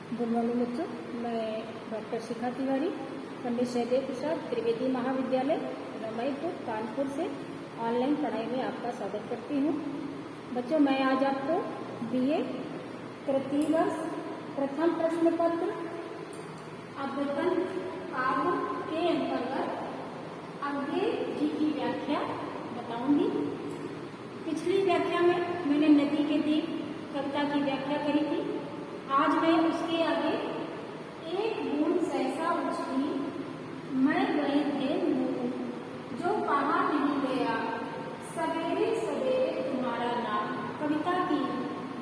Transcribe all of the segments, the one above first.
Good morning बच्चों। मैं doctor शिखा तिवारी, पंडित सहदेव प्रसाद त्रिवेदी महाविद्यालय रमाईपुर कानपुर से ऑनलाइन पढ़ाई में आपका स्वागत करती हूँ। बच्चों, मैं आज आपको बीए तृतीय वर्ष प्रथम प्रश्न पत्र अवतरण काव्य के अंतर्गत अज्ञे जी की व्याख्या बताऊंगी। पिछली व्याख्या में मैंने नदी के दीप कविता की व्याख्या करी थी। आज मैं उसके आगे एक बूंद सहसा उछली मैं गए थे मुँह जो कहा नहीं गया सवेरे सवेरे तुम्हारा नाम, कविता की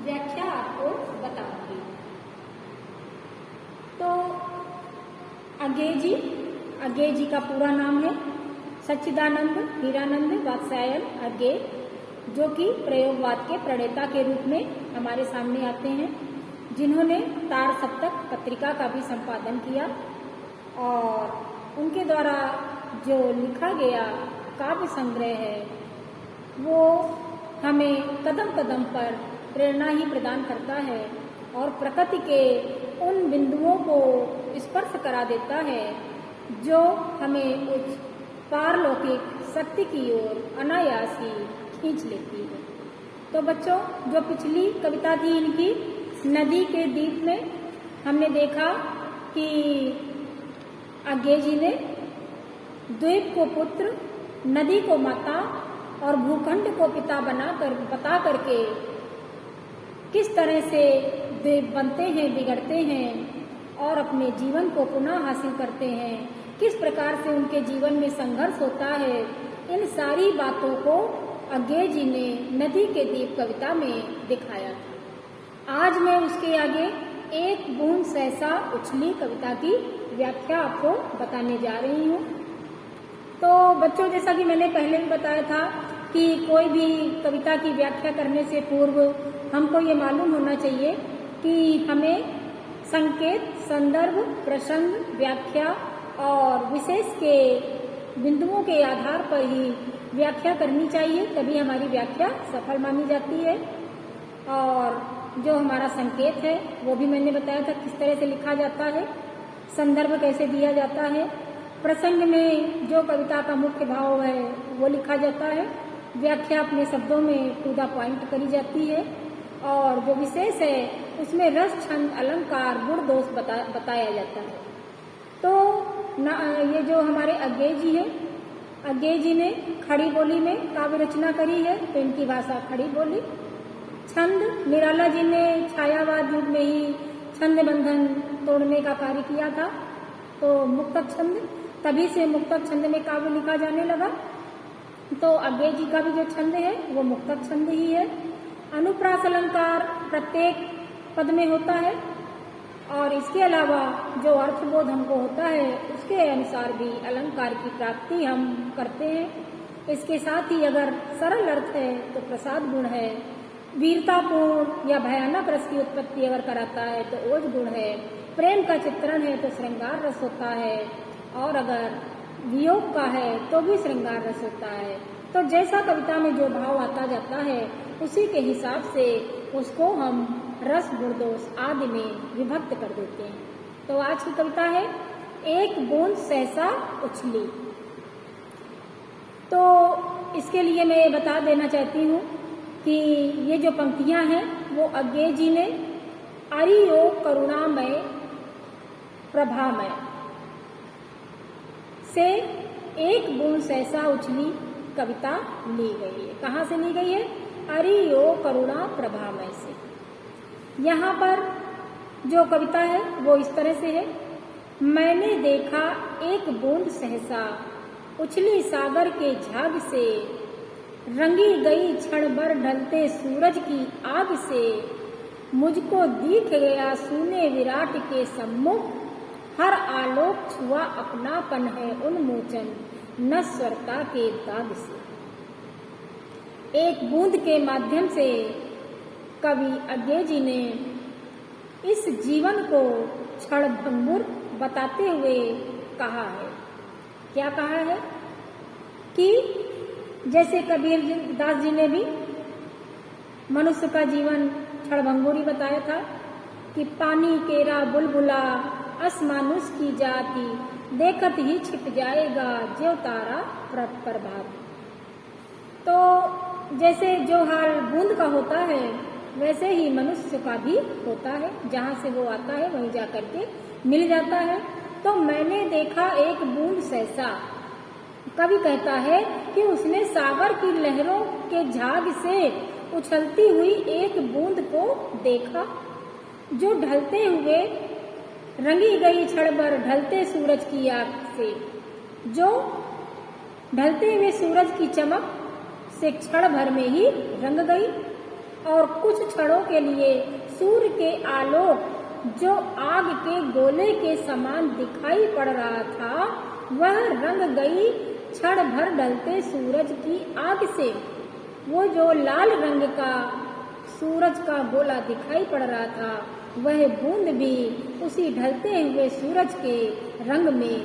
व्याख्या आपको बताऊंगी। तो अज्ञे जी का पूरा नाम है सच्चिदानंद हीरानंद वात्स्यायन अज्ञे, जो कि प्रयोगवाद के प्रणेता के रूप में हमारे सामने आते हैं, जिन्होंने तार सप्तक पत्रिका का भी संपादन किया और उनके द्वारा जो लिखा गया काव्य संग्रह है वो हमें कदम कदम पर प्रेरणा ही प्रदान करता है और प्रकृति के उन बिंदुओं को स्पर्श करा देता है जो हमें उस पारलौकिक शक्ति की ओर अनायास ही खींच लेती है। तो बच्चों, जो पिछली कविता थी इनकी नदी के दीप में, हमने देखा कि अज्ञे जी ने द्वीप को पुत्र, नदी को माता और भूखंड को पिता बता करके किस तरह से द्वीप बनते हैं, बिगड़ते हैं और अपने जीवन को पुनः हासिल करते हैं, किस प्रकार से उनके जीवन में संघर्ष होता है, इन सारी बातों को अज्ञे जी ने नदी के दीप कविता में दिखाया। आज मैं उसके आगे एक बूंद सहसा उछली कविता की व्याख्या आपको बताने जा रही हूँ। तो बच्चों, जैसा कि मैंने पहले भी बताया था कि कोई भी कविता की व्याख्या करने से पूर्व हमको ये मालूम होना चाहिए कि हमें संकेत, संदर्भ, प्रसंग, व्याख्या और विशेष के बिंदुओं के आधार पर ही व्याख्या करनी चाहिए, तभी हमारी व्याख्या सफल मानी जाती है। और जो हमारा संकेत है वो भी मैंने बताया था किस तरह से लिखा जाता है, संदर्भ कैसे दिया जाता है, प्रसंग में जो कविता का मुख्य भाव है वो लिखा जाता है, व्याख्या अपने शब्दों में टू द पॉइंट करी जाती है और जो विशेष है उसमें रस, छंद, अलंकार, गुण, दोष बताया जाता है। तो ये जो हमारे अज्ञे जी ने खड़ी बोली में काव्य रचना करी है, तो इनकी भाषा खड़ी बोली। छंद, निराला जी ने छायावाद युग में ही छंद बंधन तोड़ने का कार्य किया था, तो मुक्तक छंद, तभी से मुक्तक छंद में काव्य लिखा जाने लगा। तो अज्ञे जी का भी जो छंद है वो मुक्तक छंद ही है। अनुप्रास अलंकार प्रत्येक पद में होता है और इसके अलावा जो अर्थबोध हमको होता है उसके अनुसार भी अलंकार की प्राप्ति हम करते हैं। इसके साथ ही अगर सरल अर्थ है तो प्रसाद गुण है, वीरतापूर्ण या भयानक रस की उत्पत्ति अगर कराता है तो ओज गुण है, प्रेम का चित्रण है तो श्रृंगार रस होता है और अगर वियोग का है तो भी श्रृंगार रस होता है। तो जैसा कविता में जो भाव आता जाता है उसी के हिसाब से उसको हम रस, गुण, दोष आदि में विभक्त कर देते हैं। तो आज की कविता है एक बूंद सहसा उछली। तो इसके लिए मैं बता देना चाहती हूँ कि ये जो पंक्तियां हैं वो अज्ञे जी ने अरियो करुणामय प्रभामय से एक बूंद सहसा उछली कविता ली गई है। कहाँ से ली गई है? अरियो करुणा प्रभामय से। यहाँ पर जो कविता है वो इस तरह से है। मैंने देखा एक बूंद सहसा उछली सागर के झाग से, रंगी गई क्षण भर ढलते सूरज की आग से, मुझको दिख गया सूने विराट के सम्मुख, हर आलोक छुआ अपनापन है उन्मोचन नश्वरता के दाग से। एक बूंद के माध्यम से कवि अज्ञे जी ने इस जीवन को क्षणभंगुर बताते हुए कहा है। क्या कहा है कि जैसे कबीर दास जी ने भी मनुष्य का जीवन क्षणभंगुर ही बताया था कि पानी केरा बुलबुला अस मानुष की जाति, देखत ही छिप जाएगा ज्यों तारा प्रभात। तो जैसे जो हाल बूंद का होता है वैसे ही मनुष्य का भी होता है, जहाँ से वो आता है वहीं जा करके मिल जाता है। तो मैंने देखा एक बूंद सहसा, कवि कहता है कि उसने सागर की लहरों के झाग से उछलती हुई एक बूंद को देखा, जो ढलते हुए रंगी गई क्षण भर ढलते सूरज की आग से, जो ढलते हुए सूरज की चमक से क्षण भर में ही रंग गई, और कुछ क्षणों के लिए सूर्य के आलोक जो आग के गोले के समान दिखाई पड़ रहा था, वह रंग गई क्षण भर ढलते सूरज की आग से। वो जो लाल रंग का सूरज का गोला दिखाई पड़ रहा था, वह बूंद भी उसी ढलते हुए सूरज के रंग में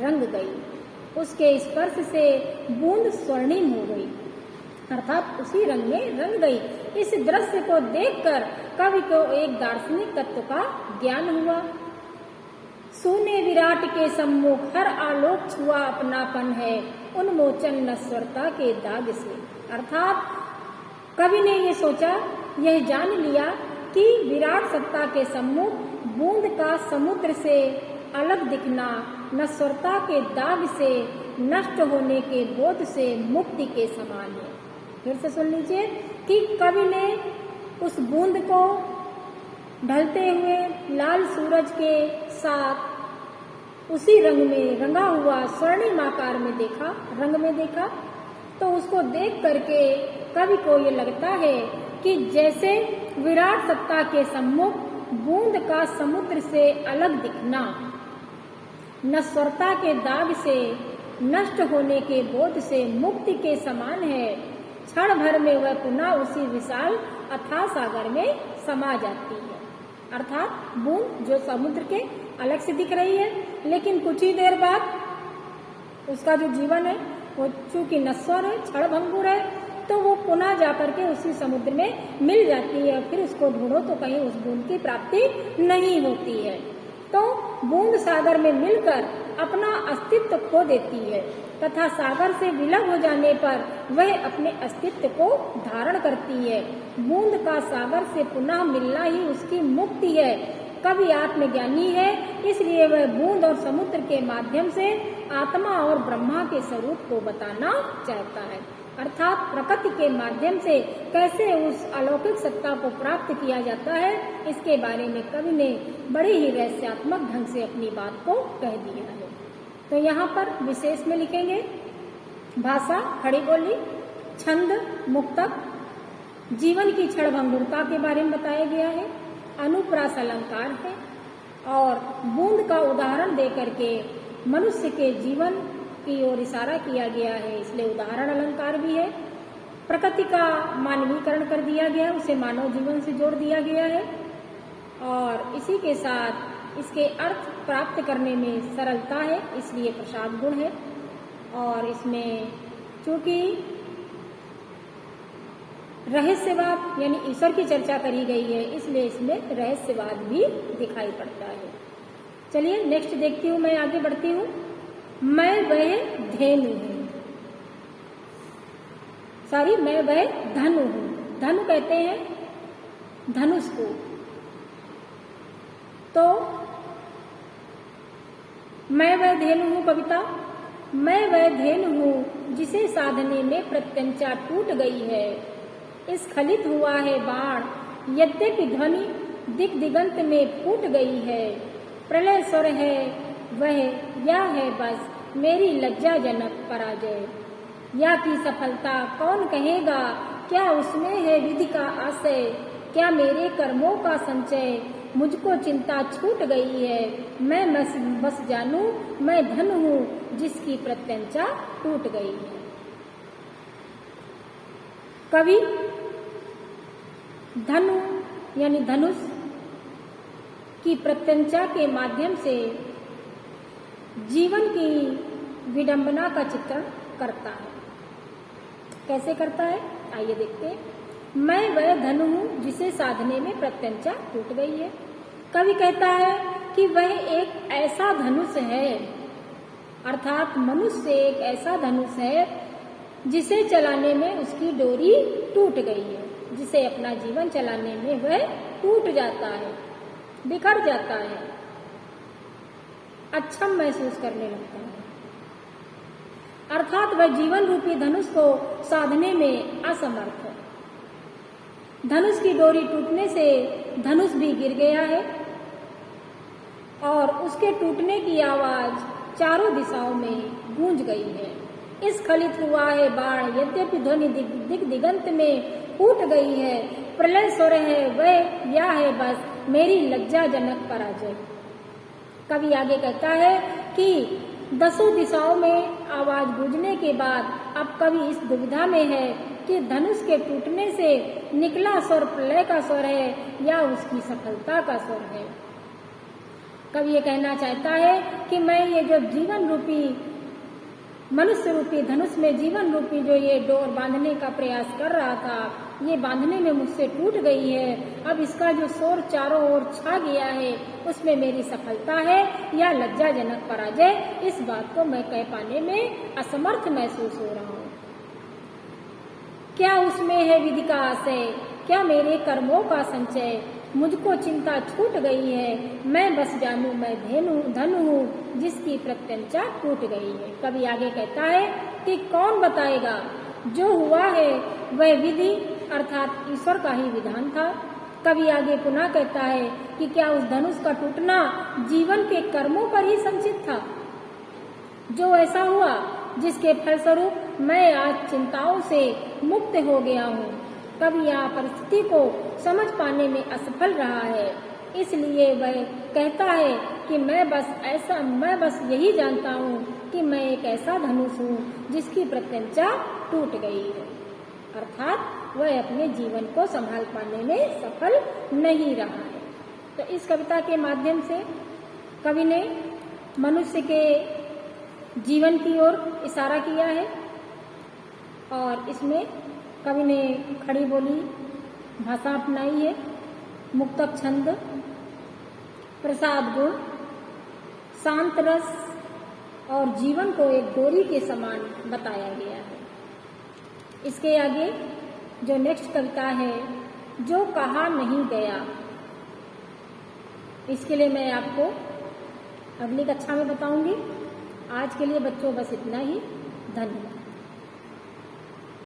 रंग गई। उसके स्पर्श से बूंद स्वर्णिम हो गई, अर्थात उसी रंग में रंग गई। इस दृश्य को देखकर कवि को एक दार्शनिक तत्व का ज्ञान हुआ। सूने विराट के सम्मुख हर आलोक छुआ अपनापन है, उन्मोचन नश्वरता के दाग से। अर्थात कवि ने ये सोचा, यह जान लिया कि विराट सत्ता के सम्मुख बूंद का समुद्र से अलग दिखना नश्वरता के दाग से, नष्ट होने के बोध से मुक्ति के समान है। फिर से सुन लीजिए कि कवि ने उस बूंद को ढलते हुए लाल सूरज के साथ उसी रंग में रंगा हुआ स्वर्णिम आकार में देखा, रंग में देखा। तो उसको देख करके कवि को ये लगता है कि जैसे विराट सत्ता के सम्मुख बूंद का समुद्र से अलग दिखना नश्वरता के दाग से, नष्ट होने के बोध से मुक्ति के समान है। क्षण भर में वह पुनः उसी विशाल अथाह सागर में समा जाती है। अर्थात बूंद जो समुद्र के अलग से दिख रही है, लेकिन कुछ ही देर बाद उसका जो जीवन है वो चूंकि नश्वर है, क्षण भंगुर है, तो वो पुनः जाकर के उसी समुद्र में मिल जाती है। फिर उसको ढूंढो तो कहीं उस बूंद की प्राप्ति नहीं होती है। तो बूंद सागर में मिलकर अपना अस्तित्व खो देती है तथा सागर से विलय हो जाने पर वह अपने अस्तित्व को धारण करती है। बूंद का सागर से पुनः मिलना ही उसकी मुक्ति है। कवि आत्मज्ञानी है, इसलिए वह बूंद और समुद्र के माध्यम से आत्मा और ब्रह्मा के स्वरूप को बताना चाहता है। अर्थात प्रकृति के माध्यम से कैसे उस अलौकिक सत्ता को प्राप्त किया जाता है, इसके बारे में कवि ने बड़े ही रहस्यात्मक ढंग से अपनी बात को कह दिया है। तो यहाँ पर विशेष में लिखेंगे भाषा खड़ी बोली, छंद मुक्तक, जीवन की क्षणभंगुरता के बारे में बताया गया है, अनुप्रास अलंकार है, और बूंद का उदाहरण देकर के मनुष्य के जीवन की ओर इशारा किया गया है, इसलिए उदाहरण अलंकार भी है। प्रकृति का मानवीकरण कर दिया गया, उसे मानव जीवन से जोड़ दिया गया है, और इसी के साथ इसके अर्थ प्राप्त करने में सरलता है, इसलिए प्रसाद गुण है। और इसमें चूंकि रहस्यवाद यानी ईश्वर की चर्चा करी गई है, इसलिए इसमें रहस्यवाद भी दिखाई पड़ता है। चलिए नेक्स्ट देखती हूँ, मैं आगे बढ़ती हूँ। मैं वह धेनु हूँ, सॉरी मैं वह धनु हूँ। धनु कहते हैं धनुष को। तो मैं वह धेनु हूँ कविता, मैं वह धेनु हूँ जिसे साधने में प्रत्यंचा टूट गई है। स्खलित हुआ है बाण, यद्यपि ध्वनि दिग दिगंत में फूट गई है। प्रलय स्वर है वह, या है बस मेरी लज्जाजनक पराजय। या की सफलता कौन कहेगा, क्या उसमें है विधि का आशय। क्या मेरे कर्मों का संचय, मुझको चिंता छूट गई है। मैं बस जानू मैं धन हूँ जिसकी प्रत्यंचा टूट गई है। कवि धनु यानी धनुष की प्रत्यंचा के माध्यम से जीवन की विडंबना का चित्रण करता है। कैसे करता है आइए देखते हैं। मैं वह धनु हूँ जिसे साधने में प्रत्यंचा टूट गई है। कवि कहता है कि वह एक ऐसा धनुष है, अर्थात मनुष्य एक ऐसा धनुष है जिसे चलाने में उसकी डोरी टूट गई है, जिसे अपना जीवन चलाने में वह टूट जाता है, बिखर जाता है, अक्षम महसूस करने लगता है। अर्थात वह जीवन रूपी धनुष को साधने में असमर्थ है। धनुष की डोरी टूटने से धनुष भी गिर गया है और उसके टूटने की आवाज चारों दिशाओं में गूंज गई है। इस स्खलित हुआ है बाण, यद्यपि ध्वनि दिगंत में फूट गई है, प्रलय स्वर है वह या है बस मेरी लज्जाजनक पराजय। कवि आगे कहता है कि 10 दिशाओं में आवाज गूंजने के बाद अब कवि इस दुविधा में है कि धनुष के टूटने से निकला स्वर प्रलय का स्वर है या उसकी सफलता का स्वर है। कवि ये कहना चाहता है कि मैं ये जो जीवन रूपी मनुष्य रूपी धनुष में जीवन रूपी जो ये डोर बांधने का प्रयास कर रहा था, ये बांधने में मुझसे टूट गई है। अब इसका जो शोर चारों ओर छा गया है उसमें मेरी सफलता है या लज्जाजनक पराजय, इस बात को मैं कह पाने में असमर्थ महसूस हो रहा हूँ। क्या उसमें है विधि का आशय, क्या मेरे कर्मों का संचय, मुझको चिंता छूट गई है, मैं बस जानू मैं धन हूँ जिसकी प्रत्यंचा टूट गई है। कवि आगे कहता है कि कौन बताएगा जो हुआ है वह विधि अर्थात ईश्वर का ही विधान था। कवि आगे पुनः कहता है कि क्या उस धनुष का टूटना जीवन के कर्मों पर ही संचित था, जो ऐसा हुआ जिसके फलस्वरूप मैं आज चिंताओं से मुक्त हो गया हूँ। कवि यहाँ परिस्थिति को समझ पाने में असफल रहा है, इसलिए वह कहता है कि मैं बस यही जानता हूँ कि मैं एक ऐसा धनुष हूँ जिसकी प्रत्यंचा टूट गई है। अर्थात वह अपने जीवन को संभाल पाने में सफल नहीं रहा है। तो इस कविता के माध्यम से कवि ने मनुष्य के जीवन की ओर इशारा किया है और इसमें कवि ने खड़ी बोली भाषा अपनाई है, मुक्तक छंद, प्रसाद गुण, शांत रस और जीवन को एक डोरी के समान बताया गया है। इसके आगे जो नेक्स्ट कविता है जो कहा नहीं गया, इसके लिए मैं आपको अगली कक्षा में बताऊंगी। आज के लिए बच्चों बस इतना ही। धन्यवाद।